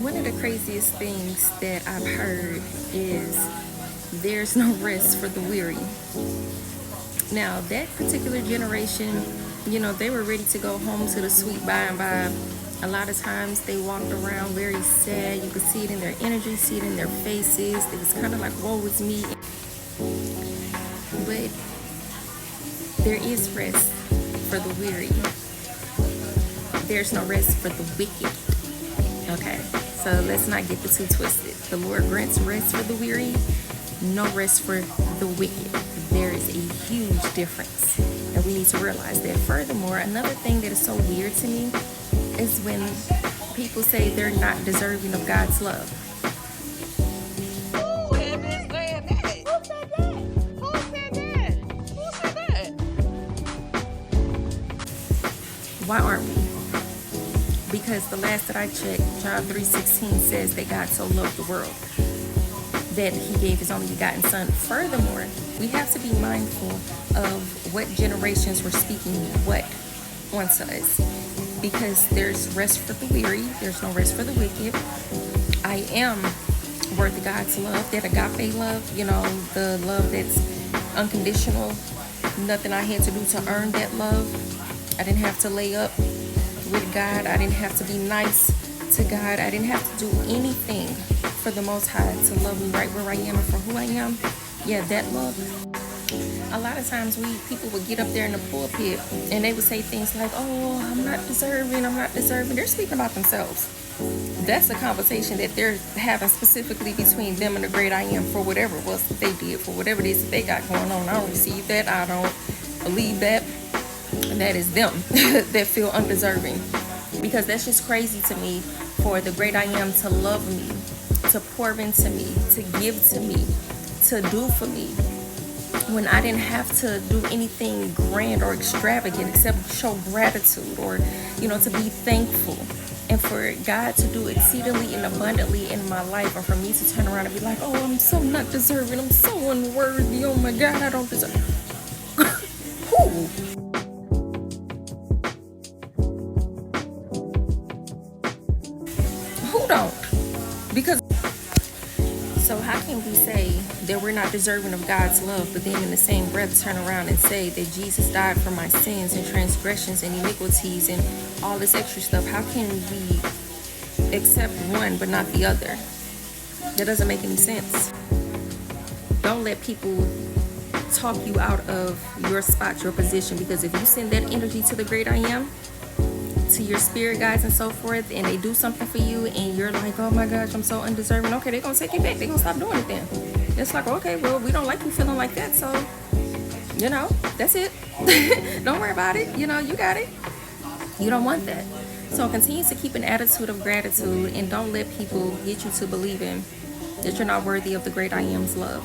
One of the craziest things that I've heard is there's no rest for the weary. Now, that particular generation, they were ready to go home to the sweet by and by. A lot of times they walked around very sad. You could see it in their energy, see it in their faces. It was kind of like, woe is me. But there is rest for the weary. There's no rest for the wicked. Okay, so let's not get the two twisted. The Lord grants rest for the weary, no rest for the wicked. There is a huge difference, and we need to realize that. Furthermore, another thing that is so weird to me is when people say they're not deserving of God's love. Who is saying that? Who said that? Who said that? Who said that? Why aren't we? Because the last that I checked, John 3:16 says that God so loved the world that he gave his only begotten son. Furthermore, we have to be mindful of what generations were speaking what onto us. Because there's rest for the weary, there's no rest for the wicked. I am worth of God's love, that agape love, the love that's unconditional. Nothing I had to do to earn that love. I didn't have to lay up with God. I didn't have to be nice to God. I didn't have to do anything for the Most High to love me right where I am and for who I am. Yeah, that love. A lot of times people would get up there in the pulpit and they would say things like, oh, I'm not deserving. They're speaking about themselves. That's a conversation that they're having specifically between them and the great I am for whatever it was that they did, for whatever it is that they got going on. I don't receive that. I don't believe that. And that is them that feel undeserving. Because that's just crazy to me for the great I am to love me, to pour into me, to give to me, to do for me, when I didn't have to do anything grand or extravagant except show gratitude or, to be thankful. And for God to do exceedingly and abundantly in my life, or for me to turn around and be like, oh, I'm so not deserving. I'm so unworthy. Oh my God, I don't deserve. Who? Who don't? Because so how can we say that we're not deserving of God's love, but then in the same breath turn around and say that Jesus died for my sins and transgressions and iniquities and all this extra stuff? How can we accept one but not the other? That doesn't make any sense. Don't let people talk you out of your spot, your position, because if you send that energy to the great I am, to your spirit guides and so forth, and they do something for you and you're like, oh my gosh, I'm so undeserving, okay, they're gonna take you back, they're gonna stop doing it then. It's like, okay, well, we don't like you feeling like that, so that's it. Don't worry about it. You got it. You don't want that. So continue to keep an attitude of gratitude, and don't let people get you to believing that you're not worthy of the great I am's love.